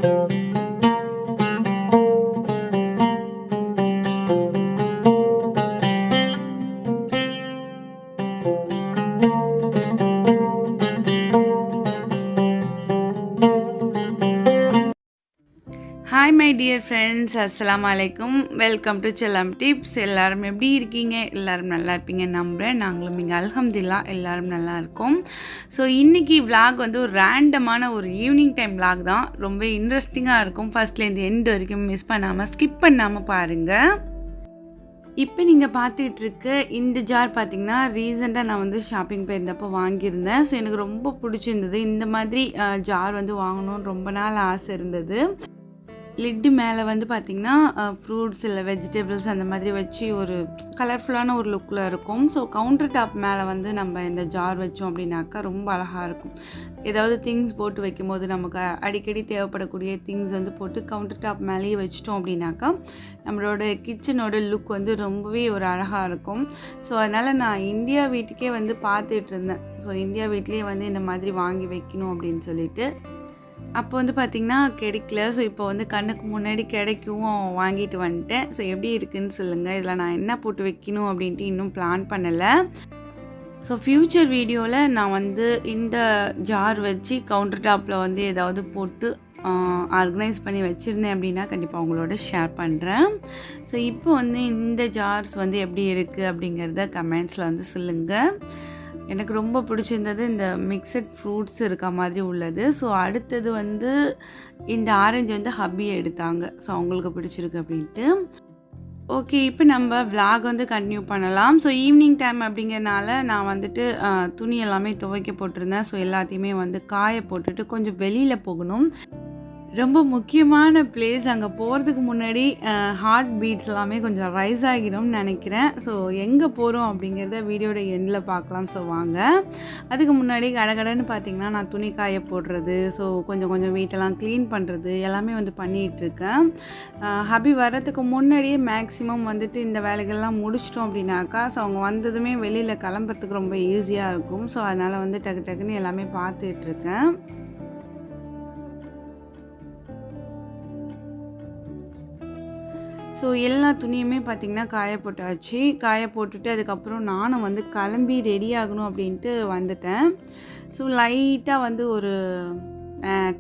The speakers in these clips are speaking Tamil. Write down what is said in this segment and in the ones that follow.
ஹாய் மை டியர் ஃப்ரெண்ட்ஸ், அஸ்ஸலாமு அலைக்கும். வெல்கம் டு செல்லம் டிப்ஸ். எல்லோரும் எப்படி இருக்கீங்க? எல்லோரும் நல்லா இருப்பீங்க நம்புகிறேன். நாங்களும் இங்கே அல்ஹம்துலில்லாஹ் எல்லோரும் நல்லா இருக்கோம். ஸோ இன்றைக்கி விலாக் வந்து ஒரு ரேண்டமான ஒரு ஈவினிங் டைம் விலாக் தான். ரொம்ப இன்ட்ரெஸ்டிங்காக இருக்கும். ஃபஸ்ட்லேருந்து எண்ட் வரைக்கும் மிஸ் பண்ணாமல் ஸ்கிப் பண்ணாமல் பாருங்கள். இப்போ நீங்கள் பார்த்துக்கிட்டு இருக்க இந்த ஜார் பார்த்திங்கன்னா ரீசெண்டாக நான் வந்து ஷாப்பிங் போயிருந்தப்போ வாங்கியிருந்தேன். ஸோ எனக்கு ரொம்ப பிடிச்சிருந்தது. இந்த மாதிரி ஜார் வந்து வாங்கணும்னு ரொம்ப நாள் ஆசை இருந்தது. லிட்டு மேலே வந்து பார்த்திங்கன்னா ஃப்ரூட்ஸ் இல்லை வெஜிடபிள்ஸ் அந்த மாதிரி வச்சு ஒரு கலர்ஃபுல்லான ஒரு லுக்கில் இருக்கும். ஸோ கவுண்டர் டாப் மேலே வந்து நம்ம இந்த ஜார் வச்சோம் அப்படின்னாக்கா ரொம்ப அழகாக இருக்கும். ஏதாவது திங்ஸ் போட்டு வைக்கும்போது நமக்கு அடிக்கடி தேவைப்படக்கூடிய திங்ஸ் வந்து போட்டு கவுண்டர் டாப் மேலேயே வச்சிட்டோம் அப்படின்னாக்கா நம்மளோட கிச்சனோட லுக் வந்து ரொம்பவே ஒரு அழகாக இருக்கும். ஸோ அதனால் நான் இந்தியா வீட்டுக்கே வந்து பார்த்துட்டு இருந்தேன். ஸோ இந்தியா வீட்லேயே வந்து இந்த மாதிரி வாங்கி வைக்கணும் அப்படின்னு சொல்லிட்டு அப்போ வந்து பார்த்திங்கன்னா கிடைக்கல. ஸோ இப்போ வந்து கண்ணுக்கு முன்னாடி கிடைக்கும் வாங்கிட்டு வந்துட்டேன். ஸோ எப்படி இருக்குதுன்னு சொல்லுங்கள். இதில் நான் என்ன போட்டு வைக்கணும் அப்படின்ட்டு இன்னும் பிளான் பண்ணலை. ஸோ ஃப்யூச்சர் வீடியோவில் நான் வந்து இந்த ஜார் வச்சு கவுண்டர் டாப்பில் வந்து ஏதாவது போட்டு ஆர்கனைஸ் பண்ணி வச்சுருந்தேன் அப்படின்னா கண்டிப்பாக உங்களோட ஷேர் பண்ணுறேன். ஸோ இப்போ வந்து இந்த ஜார்ஸ் வந்து எப்படி இருக்குது அப்படிங்கிறத கமெண்ட்ஸில் வந்து சொல்லுங்கள். எனக்கு ரொம்ப பிடிச்சிருந்தது இந்த மிக்சட் ஃப்ரூட்ஸ் இருக்க மாதிரி உள்ளது. ஸோ அடுத்தது வந்து இந்த ஆரஞ்சு வந்து ஹப்பி எடுத்தாங்க. ஸோ அவங்களுக்கு பிடிச்சிருக்கு அப்படின்ட்டு. ஓகே, இப்போ நம்ம விலாக் வந்து கண்டினியூ பண்ணலாம். ஸோ ஈவினிங் டைம் அப்படிங்கிறனால நான் வந்துட்டு துணி எல்லாமே துவைக்க போட்டிருந்தேன். ஸோ எல்லாத்தையுமே வந்து காய போட்டுட்டு கொஞ்சம் வெளியில் போகணும். ரொம்ப முக்கியமான பிளேஸ். அங்கே போகிறதுக்கு முன்னாடி ஹார்ட் பீட்ஸ் எல்லாமே கொஞ்சம் ரைஸ் ஆகிடும்னு நினைக்கிறேன். ஸோ எங்கே போகிறோம் அப்படிங்கிறத வீடியோட எண்டில் பார்க்கலாம். ஸோ வாங்க. அதுக்கு முன்னாடி கடகடன்னு பார்த்திங்கன்னா நான் துணி காய போடுறது, ஸோ கொஞ்சம் வீட்டெல்லாம் க்ளீன் பண்ணுறது எல்லாமே வந்து பண்ணிகிட்ருக்கேன். ஹபி வர்றதுக்கு முன்னாடியே மேக்ஸிமம் வந்துட்டு இந்த வேலைகள்லாம் முடிச்சிட்டோம் அப்படின்னாக்கா ஸோ அவங்க வந்ததுமே வெளியில் கிளம்புறதுக்கு ரொம்ப ஈஸியாக இருக்கும். ஸோ அதனால் வந்து டக்குன்னு எல்லாமே பார்த்துட்ருக்கேன். ஸோ எல்லா துணியுமே பார்த்திங்கன்னா காய போட்டாச்சு. காய போட்டுட்டு அதுக்கப்புறம் நானும் வந்து கிளம்பி ரெடி ஆகணும் அப்படின்ட்டு வந்துட்டேன். ஸோ லைட்டாக வந்து ஒரு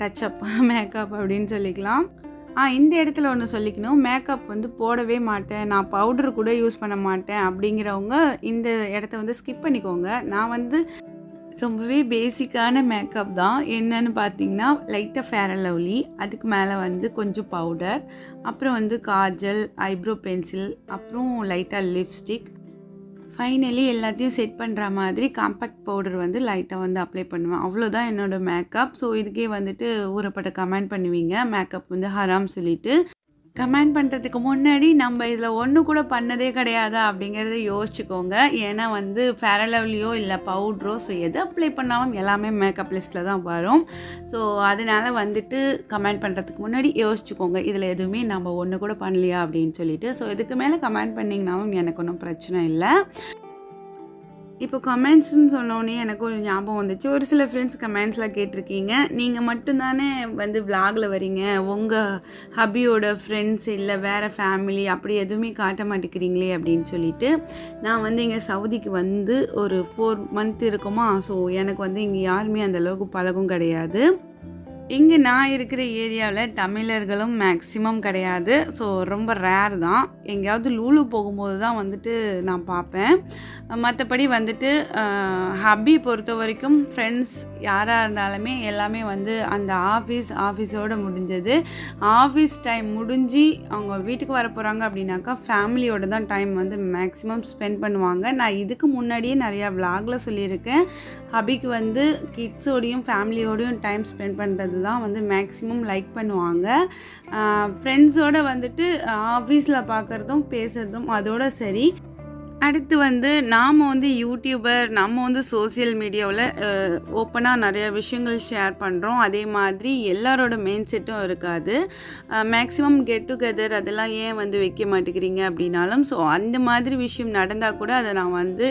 டச்சப் மேக்கப் அப்படின்னு சொல்லிக்கலாம். இந்த இடத்துல ஒன்று சொல்லிக்கணும். மேக்கப் வந்து போடவே மாட்டேன், நான் பவுடர் கூட யூஸ் பண்ண மாட்டேன் அப்படிங்கிறவங்க இந்த இடத்த வந்து ஸ்கிப் பண்ணிக்கோங்க. நான் வந்து ரொம்பவே பேசிக்கான மேக்கப் தான். என்னன்னு பார்த்தீங்கன்னா லைட்டாக ஃபேர் அண்ட் லவ்லி, அதுக்கு மேலே வந்து கொஞ்சம் பவுடர், அப்புறம் வந்து காஜல், ஐப்ரோ பென்சில், அப்புறம் லைட்டாக லிப்ஸ்டிக், ஃபைனலி எல்லாத்தையும் செட் பண்ணுற மாதிரி காம்பேக்ட் பவுடர் வந்து லைட்டாக வந்து அப்ளை பண்ணுவேன். அவ்வளோதான் என்னோடய மேக்கப். ஸோ இதுக்கே வந்துட்டு ஊறப்பட்ட கமெண்ட் பண்ணுவீங்க மேக்கப் வந்து ஹராம் சொல்லிவிட்டு. கமெண்ட் பண்ணுறதுக்கு முன்னாடி நம்ம இதில் ஒன்று கூட பண்ணதே கிடையாதா அப்படிங்கிறத யோசிச்சுக்கோங்க. ஏன்னா வந்து ஃபேர் அண்ட் லவ்லியோ இல்லை பவுட்ரோ ஸோ எது அப்ளை பண்ணாலும் எல்லாமே மேக்கப் லிஸ்ட்டில் தான் வரும். ஸோ அதனால் வந்துட்டு கமெண்ட் பண்ணுறதுக்கு முன்னாடி யோசிச்சுக்கோங்க, இதில் எதுவுமே நம்ம ஒன்று கூட பண்ணலையா அப்படின்னு சொல்லிட்டு. ஸோ இதுக்கு மேலே கமெண்ட் பண்ணிங்கனாலும் எனக்கு ஒன்றும் பிரச்சனை இல்லை. இப்போ கமெண்ட்ஸ்ன்னு சொன்னோன்னே எனக்கு ஒரு ஞாபகம் வந்துச்சு. ஒரு சில ஃப்ரெண்ட்ஸ் கமெண்ட்ஸில் கேட்டிருக்கீங்க, நீங்கள் மட்டும்தானே வந்து விலாகில் வரீங்க, உங்கள் ஹபியோட ஃப்ரெண்ட்ஸ் இல்லை வேறு ஃபேமிலி அப்படி எதுவுமே காட்ட மாட்டேங்கிறீங்களே அப்படின்னு சொல்லிட்டு. நான் வந்து இங்கே சவுதிக்கு வந்து ஒரு 4 மந்த் இருக்குமா. ஸோ எனக்கு வந்து இங்கே யாருமே அந்தளவுக்கு பழக்கம் கிடையாது. இங்கே நான் இருக்கிற ஏரியாவில் தமிழர்களும் மேக்ஸிமம் கிடையாது. ஸோ ரொம்ப ரேர் தான். எங்கேயாவது லூலு போகும்போது தான் வந்துட்டு நான் பார்ப்பேன். மற்றபடி வந்துட்டு ஹப்பி பொறுத்த வரைக்கும் ஃப்ரெண்ட்ஸ் யாராக இருந்தாலுமே எல்லாமே வந்து அந்த ஆஃபீஸோடு முடிஞ்சது. ஆஃபீஸ் டைம் முடிஞ்சு அவங்க வீட்டுக்கு வர போகிறாங்க அப்படின்னாக்கா ஃபேமிலியோடு தான் டைம் வந்து மேக்ஸிமம் ஸ்பெண்ட் பண்ணுவாங்க. நான் இதுக்கு முன்னாடியே நிறையா விலாகில் சொல்லியிருக்கேன். ஹபிக்கு வந்து கிட்ஸோடையும் ஃபேமிலியோடையும் டைம் ஸ்பெண்ட் பண்ணுறது தான் வந்து மேக்ஸிமம் லைக் பண்ணுவாங்க. ஃப்ரெண்ட்ஸோடு வந்துட்டு ஆஃபீஸில் பார்க்குறதும் பேசுகிறதும் அதோட சரி. அடுத்து வந்து நாம் வந்து யூடியூபர், நம்ம வந்து சோசியல் மீடியாவில் ஓப்பனாக நிறைய விஷயங்கள் ஷேர் பண்ணுறோம். அதே மாதிரி எல்லாரோட மெயின் செட்டும் இருக்காது. மேக்ஸிமம் கெட் டுகெதர் அதெல்லாம் ஏன் வந்து வைக்க மாட்டேங்கிறீங்க அப்படின்னாலும், ஸோ அந்த மாதிரி விஷயம் நடந்தால் கூட அதை நான் வந்து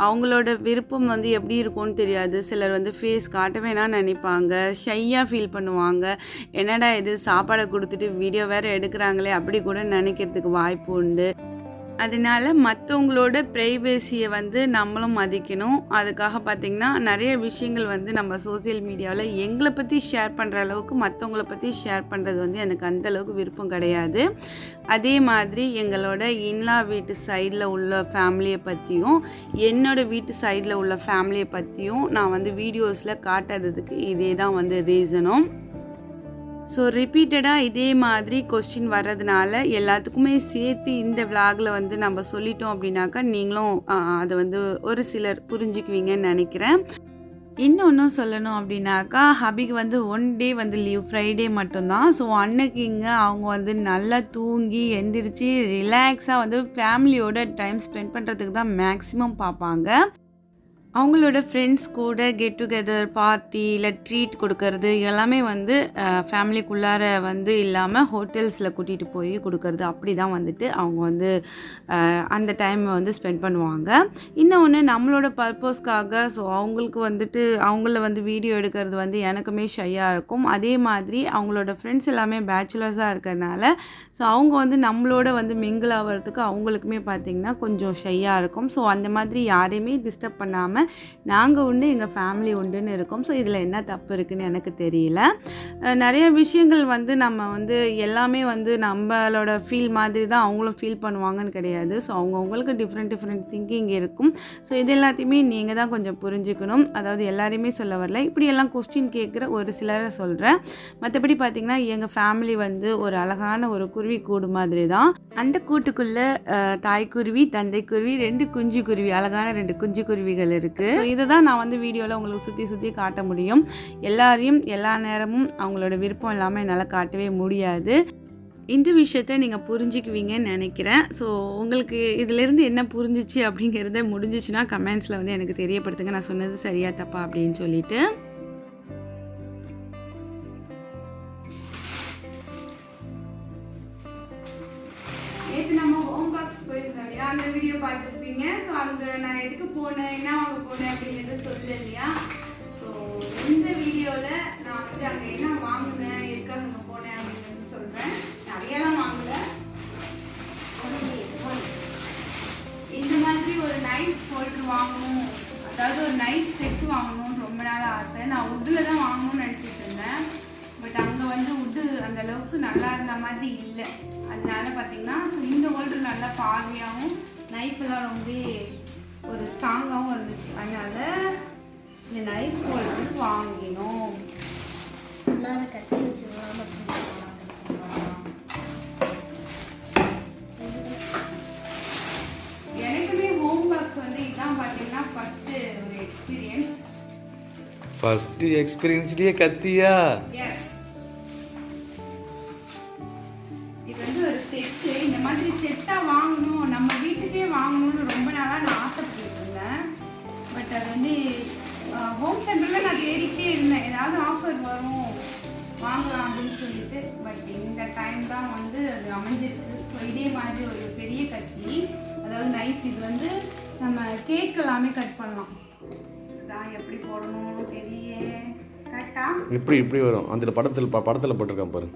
அவங்களோட விருப்பம் வந்து எப்படி இருக்கும்னு தெரியாது. சிலர் வந்து ஃபேஸ் காட்ட வேணாம்னு நினைப்பாங்க, ஷையாக ஃபீல் பண்ணுவாங்க. என்னடா இது சாப்பாடை கொடுத்துட்டு வீடியோ வேறு எடுக்கிறாங்களே அப்படி கூட நினைக்கிறதுக்கு வாய்ப்பு உண்டு. அதனால் மற்றவங்களோட ப்ரைவேசியை வந்து நம்மளும் மதிக்கணும். அதுக்காக பார்த்திங்கன்னா நிறைய விஷயங்கள் வந்து நம்ம சோசியல் மீடியாவில் எங்களை பற்றி ஷேர் பண்ணுற அளவுக்கு மற்றவங்கள பற்றி ஷேர் பண்ணுறது வந்து எனக்கு அந்தளவுக்கு விருப்பம் கிடையாது. அதே மாதிரி எங்களோட இன்லா வீட்டு சைடில் உள்ள ஃபேமிலியை பற்றியும் என்னோடய வீட்டு சைடில் உள்ள ஃபேமிலியை பற்றியும் நான் வந்து வீடியோஸில் காட்டாததுக்கு இதே தான் வந்து ரீசனும். ஸோ ரிப்பீட்டடாக இதே மாதிரி கொஸ்டின் வர்றதுனால எல்லாத்துக்குமே சேர்த்து இந்த விலாகில் வந்து நம்ம சொல்லிட்டோம் அப்படின்னாக்கா நீங்களும் அதை வந்து ஒரு சிலர் புரிஞ்சுக்குவீங்கன்னு நினைக்கிறேன். இன்னொன்றும் சொல்லணும் அப்படின்னாக்கா ஹபிக்கு வந்து 1 டே வந்து லீவ், ஃப்ரைடே மட்டும்தான். ஸோ அன்னைக்கு இங்கே அவங்க வந்து நல்லா தூங்கி எந்திரிச்சு ரிலாக்ஸாக வந்து ஃபேமிலியோட டைம் ஸ்பெண்ட் பண்ணுறதுக்கு தான் மேக்ஸிமம் பார்ப்பாங்க. அவங்களோட ஃப்ரெண்ட்ஸ் கூட கெட் டுகெதர் பார்ட்டி இல்லை ட்ரீட் கொடுக்கறது எல்லாமே வந்து ஃபேமிலிக்குள்ளார வந்து இல்லாமல் ஹோட்டல்ஸில் கூட்டிகிட்டு போய் கொடுக்கறது அப்படி தான் வந்துட்டு அவங்க வந்து அந்த டைம் வந்து ஸ்பெண்ட் பண்ணுவாங்க. இன்னொன்று நம்மளோட பர்பஸ்க்காக ஸோ அவங்களுக்கு வந்துட்டு அவங்கள வந்து வீடியோ எடுக்கிறது வந்து எனக்குமே ஷையாக இருக்கும். அதே மாதிரி அவங்களோட ஃப்ரெண்ட்ஸ் எல்லாமே பேச்சுலர்ஸாக இருக்கிறதுனால ஸோ அவங்க வந்து நம்மளோட வந்து மிங்கிள் ஆகிறதுக்கு அவங்களுக்குமே பார்த்திங்கன்னா கொஞ்சம் ஷையாக இருக்கும். ஸோ அந்த மாதிரி யாரையுமே டிஸ்டர்ப் பண்ணாமல் நாங்கள் உண்டு எங்கள் ஃபேமிலி உண்டுன்னு இருக்கோம். ஸோ இதில் என்ன தப்பு இருக்குதுன்னு எனக்கு தெரியல. நிறைய விஷயங்கள் வந்து நம்ம வந்து எல்லாமே வந்து நம்மளோட ஃபீல் மாதிரி தான் அவங்களும் ஃபீல் பண்ணுவாங்கன்னு கிடையாது. ஸோ அவங்கவுங்களுக்கு டிஃப்ரெண்ட் திங்கிங் இருக்கும். ஸோ இது எல்லாத்தையுமே நீங்கள் தான் கொஞ்சம் புரிஞ்சுக்கணும். அதாவது எல்லாரையுமே சொல்ல வரல, இப்படியெல்லாம் கொஸ்டின் கேட்குற ஒரு சிலரை சொல்கிறேன். மற்றபடி பார்த்திங்கன்னா எங்கள் ஃபேமிலி வந்து ஒரு அழகான ஒரு குருவி கூடு மாதிரி தான். அந்த கூட்டுக்குள்ளே தாய்க்குருவி, தந்தைக்குருவி, 2 குஞ்சு குருவி, அழகான 2 குஞ்சு குருவிகள் இருக்குது. இதை தான் நான் வந்து வீடியோவில் உங்களுக்கு சுற்றி காட்ட முடியும். எல்லாரையும் எல்லா நேரமும் அவங்களோட விருப்பம் இல்லாமல் என்னால் காட்டவே முடியாது. இந்த விஷயத்த நீங்கள் புரிஞ்சுக்குவீங்கன்னு நினைக்கிறேன். ஸோ உங்களுக்கு இதிலேருந்து என்ன புரிஞ்சிச்சு அப்படிங்கிறத முடிஞ்சிச்சுன்னா கமெண்ட்ஸில் வந்து எனக்கு தெரியப்படுத்துங்க, நான் சொன்னது சரியா தப்பா அப்படின்னு சொல்லிட்டு. அந்த வீடியோ பார்த்துருப்பீங்க. ஸோ அங்கே நான் எதுக்கு போனேன், என்ன வாங்க போனேன் அப்படிங்கிறத சொல்லல இல்லையா. ஸோ இந்த வீடியோவில் நான் வந்து அங்கே என்ன வாங்கினேன், எதுக்காக அங்கே போனேன் அப்படிங்கிறது சொல்கிறேன். நிறையெல்லாம் வாங்கலை. இந்த மாதிரி ஒரு நைட் ஹோல்டர் வாங்கணும், அதாவது ஒரு நைட் செட் வாங்கணும்னு ரொம்ப நாள் ஆசை. நான் உட்டில் தான் வாங்கணும்னு நினச்சிட்டு இருந்தேன். பட் அங்கே வந்து உட்டு அந்த அளவுக்கு நல்லா இருந்த மாதிரி இல்லை. அதனால பார்த்தீங்கன்னா ஸோ இந்த ஹோல்டர் நல்லா பார்வையாகவும் நைஃப் எல்லாம் ரொம்ப ஒரு ஸ்ட்ராங்காகவும் இருந்துச்சு. அதனால் இந்த நைஃப் ஹோல்டர் வாங்கினோம். கட்டி வச்சுக்கலாம். எனக்குமே ஹோம் பாக்ஸ் வந்து இதுதான் பார்த்தீங்கன்னா ஃபஸ்ட்டு ஒரு எக்ஸ்பீரியன்ஸ். ஃபஸ்ட்டு எக்ஸ்பீரியன்ஸ்லேயே கத்தியா? எஸ், இது வந்து ஒரு செட்டு. இந்த மாதிரி செட்டாக வாங்கணும், நம்ம வீட்டுக்கே வாங்கணும்னு ரொம்ப நாளாக நான் ஆசைப்பட்டு இருந்தேன். பட் அது வந்து ஹோம் சென்டரில் நான் தேடிக்கிட்டே இருந்தேன், ஏதாவது ஆஃபர் வரும் வாங்கலாம் அப்படின்னு சொல்லிட்டு. பட் இந்த டைம் தான் வந்து அது அமைஞ்சிருக்கு. ஸோ இதே மாதிரி ஒரு பெரிய கத்தி, அதாவது நைஃப். இது வந்து நம்ம கேக் எல்லாமே கட் பண்ணலாம். தான் எப்படி போடணும் தெரியலையே. கரெக்டா இப்படி வரும். அந்த படத்தில் போட்டிருக்கேன் பாரு.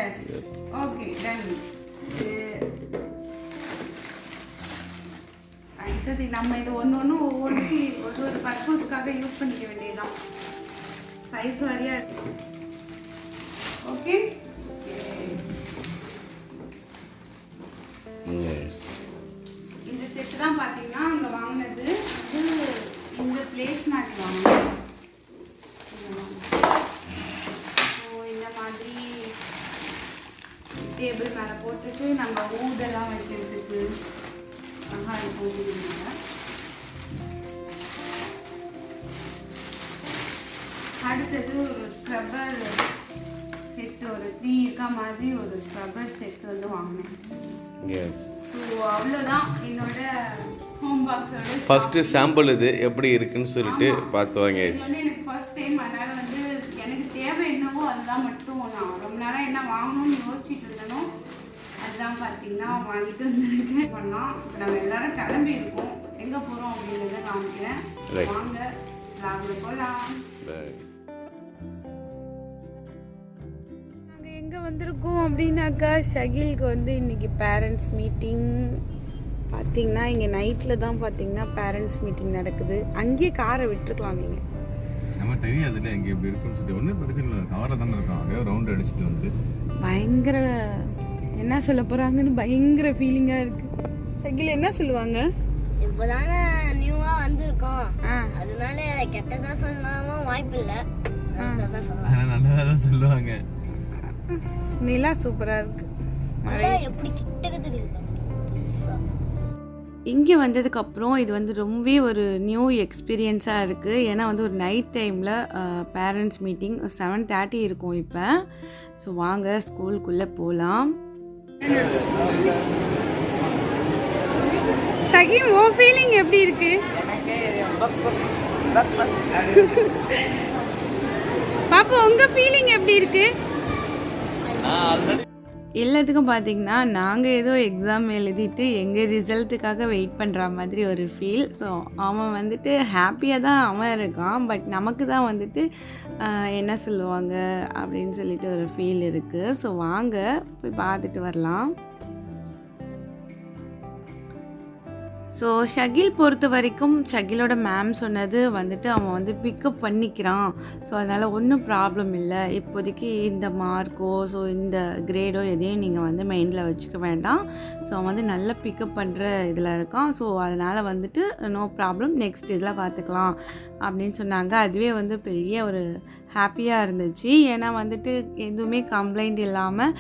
Yes, okay, done. அடுத்தது நம்ம இது ஒவ்வொன்றுக்கு ஒரு பர்பஸ்க்காக யூஸ் பண்ணிக்க வேண்டியதுதான். சைஸ் வாரியா இருக்கு. ஓகே, இந்த செட்டு தான் பார்த்தீங்கன்னா அங்கே வாங்கினது. இது இந்த பிளேஸ் மேட் வாங்கினேன். இந்த மாதிரி டேபிள் மேலே போட்டுட்டு நம்ம ஊதெல்லாம் வைக்கிறதுக்கு போட்டுருந்தாங்க. அடுத்தது ஒரு ஸ்க்ரப்பர் செட்டு ஒரு 3 இருக்கா மாதிரி ஒரு ஸ்க்ரப்பர் செட் வந்து வாங்கினேன். எஸ். ஸோ அவ்வளோதான் என்னோட ஹோம் பாக்ஸோட ஃபஸ்ட்டு சாம்பிள் இது எப்படி இருக்குன்னு சொல்லிட்டு பார்த்து வாங்கியாச்சு. வந்து எனக்கு ஃபர்ஸ்ட் டைம். அதனால் வந்து எனக்கு தேவை என்னவோ அதுதான் மட்டும் நான் ரொம்ப நேரம் என்ன வாங்கணும்னு யோசிச்சுட்டு இருந்தனோ அதுதான் பார்த்தீங்கன்னா வாங்கிட்டு வந்துருக்கேன். பண்ணலாம். இப்போ நாங்கள் எல்லாரும் கிளம்பி இருக்கோம். எங்கே போகிறோம் அப்படிங்கிறத காமிக்கிறேன். வாங்க லாகில் போகலாம். நாங்கள் எங்கே வந்திருக்கோம் அப்படின்னாக்கா ஷகிலுக்கு வந்து இன்றைக்கி பேரண்ட்ஸ் மீட்டிங். பார்த்தீங்கன்னா இங்கே நைட்டில் தான் பார்த்தீங்கன்னா பேரண்ட்ஸ் மீட்டிங் நடக்குது. அங்கேயே காரை விட்டுருக்கலாம் நீங்கள். நம்ம தெரியாதுல்ல எங்கே எப்படி இருக்குன்னு சொல்லி. ஒன்றும் பிரச்சனை இல்லை, காரில் தானே இருக்கோம். அப்படியே ரவுண்ட் அடிச்சுட்டு வந்து பயங்கர என்ன சொல்ல போகிறாங்கன்னு பயங்கர ஃபீலிங்காக இருக்குது. ஷகில் என்ன சொல்லுவாங்க? இப்போதானே நியூவா வந்திருக்கோம், அதனால கெட்டதா சொல்லாம வாய்ப்பு இல்லை, நல்லதா சொல்லுவாங்க. நல்லதாக தான் சொல்லுவாங்க. நிலா சூப்பராக இருக்கு. எப்படி கிட்டக்க தெரியுது. இங்கே வந்ததுக்கப்புறம் இது வந்து ரொம்பவே ஒரு நியூ எக்ஸ்பீரியன்ஸாக இருக்குது. ஏன்னா வந்து ஒரு நைட் டைமில் பேரண்ட்ஸ் மீட்டிங் 7:30 இருக்கும் இப்போ. ஸோ வாங்க ஸ்கூலுக்குள்ளே போகலாம். சகிம், ஓ ஃபீலிங் எப்படி இருக்கு? பாப்பா உங்கள் ஃபீலிங் எப்படி இருக்கு? எல்லாத்துக்கும் பார்த்தீங்கன்னா நாங்கள் ஏதோ எக்ஸாம் எழுதிட்டு எங்கள் ரிசல்ட்டுக்காக வெயிட் பண்ணுற மாதிரி ஒரு ஃபீல். ஸோ அவன் வந்துட்டு ஹாப்பியாக தான் அவன் இருக்கான். பட் நமக்கு தான் வந்துட்டு என்ன சொல்லுவாங்க அப்படின்னு சொல்லிட்டு ஒரு ஃபீல் இருக்குது. ஸோ வாங்க போய் பார்த்துட்டு வரலாம். ஸோ ஷகில் பொறுத்த வரைக்கும் ஷகிலோட மேம் சொன்னது வந்துட்டு அவன் வந்து பிக்கப் பண்ணிக்கிறான். ஸோ அதனால் ஒன்றும் ப்ராப்ளம் இல்லை. இப்போதைக்கு இந்த மார்க்கோ ஸோ இந்த கிரேடோ எதையும் நீங்கள் வந்து மைண்டில் வச்சுக்க வேண்டாம். ஸோ அவன் வந்து நல்லா பிக்கப் பண்ணுற இதில் இருக்கான். ஸோ அதனால் வந்துட்டு நோ ப்ராப்ளம், நெக்ஸ்ட் இதில் பார்த்துக்கலாம் அப்படின்னு சொன்னாங்க. அதுவே வந்து பெரிய ஒரு ஹாப்பியாக இருந்துச்சு. ஏன்னா வந்துட்டு எதுவுமே கம்ப்ளைண்ட் இல்லாமல்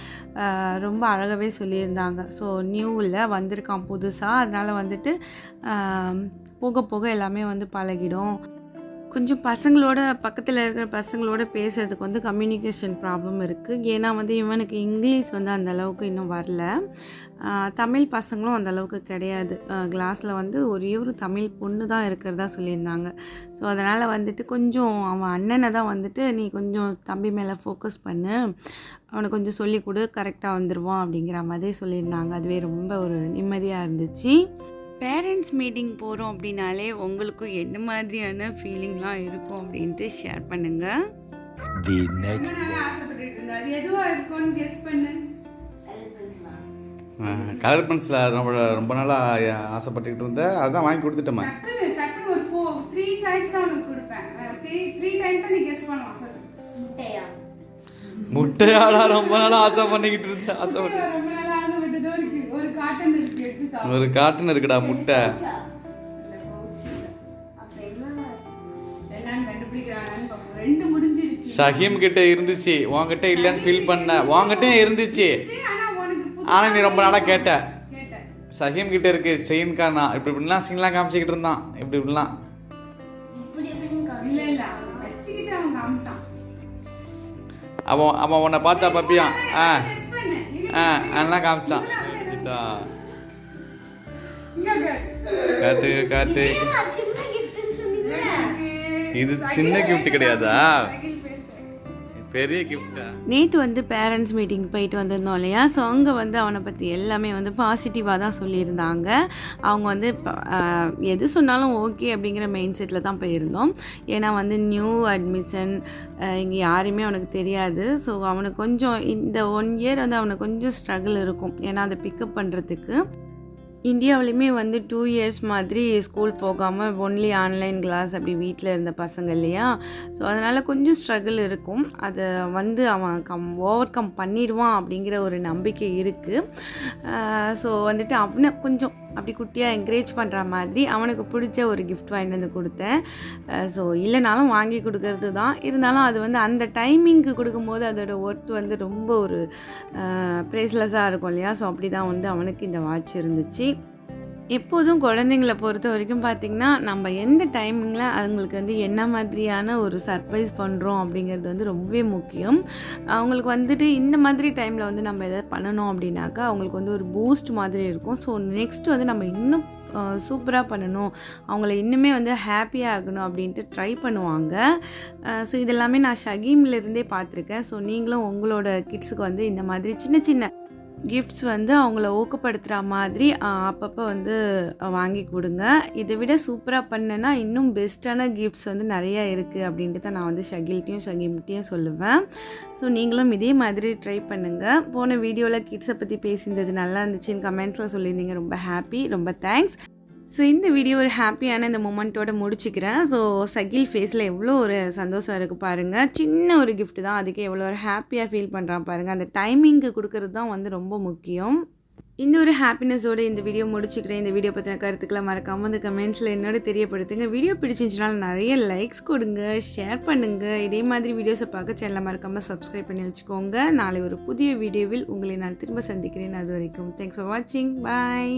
ரொம்ப அழகாகவே சொல்லியிருந்தாங்க. ஸோ நியூவில் வந்திருக்கான் புதுசாக, அதனால் வந்துட்டு போக போக எல்லாமே வந்து பழகிடும். கொஞ்சம் பசங்களோட பக்கத்தில் இருக்கிற பசங்களோட பேசுகிறதுக்கு வந்து கம்யூனிகேஷன் ப்ராப்ளம் இருக்குது. ஏன்னா வந்து இவனுக்கு இங்கிலீஷ் வந்து அந்தளவுக்கு இன்னும் வரல. தமிழ் பசங்களும் அந்தளவுக்கு கிடையாது. கிளாஸில் வந்து ஒரே ஒரு தமிழ் பொண்ணு தான் இருக்கிறதா சொல்லியிருந்தாங்க. ஸோ அதனால் வந்துட்டு கொஞ்சம் அவன் அண்ணனை தான் வந்துட்டு நீ கொஞ்சம் தம்பி மேலே ஃபோக்கஸ் பண்ணு, அவனுக்கு கொஞ்சம் சொல்லிக் கொடு, கரெக்டாக வந்துடுவான் அப்படிங்கிற மாதிரி சொல்லியிருந்தாங்க. அதுவே ரொம்ப ஒரு நிம்மதியாக இருந்துச்சு. பேரண்ட்ஸ் மீட்டிங் போகிறோம் அப்படின்னாலே உங்களுக்கும் என்ன மாதிரியான ஃபீலிங்லாம் இருக்கும் அப்படின்ட்டு ஷேர் பண்ணுங்கள். அது எதுவாக இருக்கும்னு கெஸ் பண்ணு. கலர் பென்சில் ரொம்ப நாளாக ஆசைப்பட்டுக்கிட்டு இருந்தேன், அதான் வாங்கி கொடுத்துட்டேம்மா. டக்குனு ஒரு 3 சாய்ஸ் தான் உனக்கு கொடுப்பேன். 3 டைம் தான் நீ கெஸ் பண்ணலாம். சார் முட்டையாடா ரொம்ப நாளாக ஆசை பண்ணிக்கிட்டு இருந்தேன். ரொம்ப நாளாக ஆசைப்பட்டதோ இருக்கு. ஒரு காட்டன் இருக்கு, ஒரு காட்டன் இருக்குடா முட்டை. ஷஹீம் கிட்ட இருந்துச்சு, உன்கிட்ட இல்லைன்னு ஃபீல் பண்ண. உன்கிட்ட இருந்துச்சு, ஆனா நீ ரொம்ப நாளா கேட்ட. ஷஹீம் கிட்ட இருக்கு செயின் காணா. இப்படி இப்படிலாம் சீன்லாம் காமிச்சிக்கிட்டு இருந்தான். இப்படி இப்படிலாம் அவன் அவன் உன்னை பார்த்தா பப்பியான் அதெல்லாம் காமிச்சான். காட்டு காட்டு. இது சின்ன கிஃப்ட் கிடையாதா, பெரிய கிஃப்டா? நேற்று வந்து பேரண்ட்ஸ் மீட்டிங் போயிட்டு வந்திருந்தோம் இல்லையா. ஸோ அங்கே வந்து அவனை பற்றி எல்லாமே வந்து பாசிட்டிவாக தான் சொல்லியிருந்தாங்க. அவங்க வந்து எது சொன்னாலும் ஓகே அப்படிங்கிற மைண்ட் செட்டில் தான் போயிருந்தோம். ஏன்னா வந்து நியூ அட்மிஷன், இங்கே யாருமே அவனுக்கு தெரியாது. ஸோ அவனுக்கு கொஞ்சம் இந்த 1 இயர் வந்து அவனுக்கு கொஞ்சம் ஸ்ட்ரகிள் இருக்கும். ஏன்னா அதை பிக்கப் பண்ணுறதுக்கு இந்தியாவிலையுமே வந்து 2 இயர்ஸ் மாதிரி ஸ்கூல் போகாமல் ஒன்லி ஆன்லைன் கிளாஸ் அப்படி வீட்டில் இருந்த பசங்க இல்லையா. ஸோ அதனால் கொஞ்சம் ஸ்ட்ரகிள் இருக்கும். அதை வந்து அவன் ஓவர் கம் பண்ணிடுவான் அப்படிங்கிற ஒரு நம்பிக்கை இருக்குது. ஸோ வந்துட்டு அவனை கொஞ்சம் அப்படி குட்டியாக என்கரேஜ் பண்ணுற மாதிரி அவனுக்கு பிடிச்ச ஒரு கிஃப்ட் வாங்கிட்டு வந்து கொடுத்தேன். ஸோ இல்லைனாலும் வாங்கி கொடுக்கறது தான். இருந்தாலும் அது வந்து அந்த டைமிங்க்கு கொடுக்கும்போது அதோட ஒர்த் வந்து ரொம்ப ஒரு ப்ரைஸ்லெஸ்ஸாக இருக்கும் இல்லையா. ஸோ அப்படி தான் வந்து அவனுக்கு இந்த வாட்ச் இருந்துச்சு. எப்போதும் குழந்தைங்கள பொறுத்த வரைக்கும் பார்த்திங்கன்னா, நம்ம எந்த டைமிங்கில அவங்களுக்கு வந்து என்ன மாதிரியான ஒரு சர்ப்ரைஸ் பண்ணுறோம் அப்படிங்கிறது வந்து ரொம்பவே முக்கியம். அவங்களுக்கு வந்துட்டு இந்த மாதிரி டைமில் வந்து நம்ம எதாவது பண்ணணும் அப்படின்னாக்கா, அவங்களுக்கு வந்து ஒரு பூஸ்ட் மாதிரி இருக்கும். ஸோ நெக்ஸ்ட்டு வந்து நம்ம இன்னும் சூப்பராக பண்ணணும், அவங்கள இன்னுமே வந்து ஹாப்பியாக ஆகணும் அப்படின்ட்டு ட்ரை பண்ணுவாங்க. ஸோ இதெல்லாமே நான் ஷகீம்லேருந்தே பார்த்துருக்கேன். ஸோ நீங்களும் உங்களோட கிட்ஸுக்கு வந்து இந்த மாதிரி சின்ன சின்ன கிஃப்ட்ஸ் வந்து அவங்கள ஊக்கப்படுத்துகிற மாதிரி அப்பப்போ வந்து வாங்கி கொடுங்க. இதை விட சூப்பராக பண்ணேன்னா இன்னும் பெஸ்ட்டான கிஃப்ட்ஸ் வந்து நிறையா இருக்குது அப்படின்ட்டு தான் நான் வந்து ஷகில்கிட்டையும் ஷகீம்கிட்டையும் சொல்லுவேன். ஸோ நீங்களும் இதே மாதிரி ட்ரை பண்ணுங்கள். போன வீடியோவில் கிட்ஸை பற்றி பேசியிருந்தது நல்லா இருந்துச்சுன்னு கமெண்ட்ஸில் சொல்லியிருந்தீங்க. ரொம்ப ஹாப்பி, ரொம்ப தேங்க்ஸ். ஸோ இந்த வீடியோ ஒரு ஹாப்பியான இந்த மொமெண்ட்டோட முடிச்சுக்கிறேன். ஸோ சகில் ஃபேஸில் எவ்வளோ ஒரு சந்தோஷம் இருக்குது பாருங்கள். சின்ன ஒரு கிஃப்ட் தான், அதுக்கு எவ்வளோ ஒரு ஹாப்பியாக ஃபீல் பண்ணுறான் பாருங்கள். அந்த டைமிங்க்கு கொடுக்கறது தான் வந்து ரொம்ப முக்கியம். இந்த ஒரு ஹாப்பினஸோடு இந்த வீடியோ முடிச்சுக்கிறேன். இந்த வீடியோ பற்றின கருத்துக்களை மறக்காமல் அந்த கமெண்ட்ஸில் என்னோட தெரியப்படுத்துங்க. வீடியோ பிடிச்சிருந்துச்சுனால நிறைய லைக்ஸ் கொடுங்க, ஷேர் பண்ணுங்கள். இதே மாதிரி வீடியோஸை பார்க்க சேனலை மறக்காமல் சப்ஸ்கிரைப் பண்ணி வச்சுக்கோங்க. நாளை ஒரு புதிய வீடியோவில் உங்களை நான் திரும்ப சந்திக்கிறேன். அது வரைக்கும் தேங்க்ஸ் ஃபார் வாட்சிங். பாய்.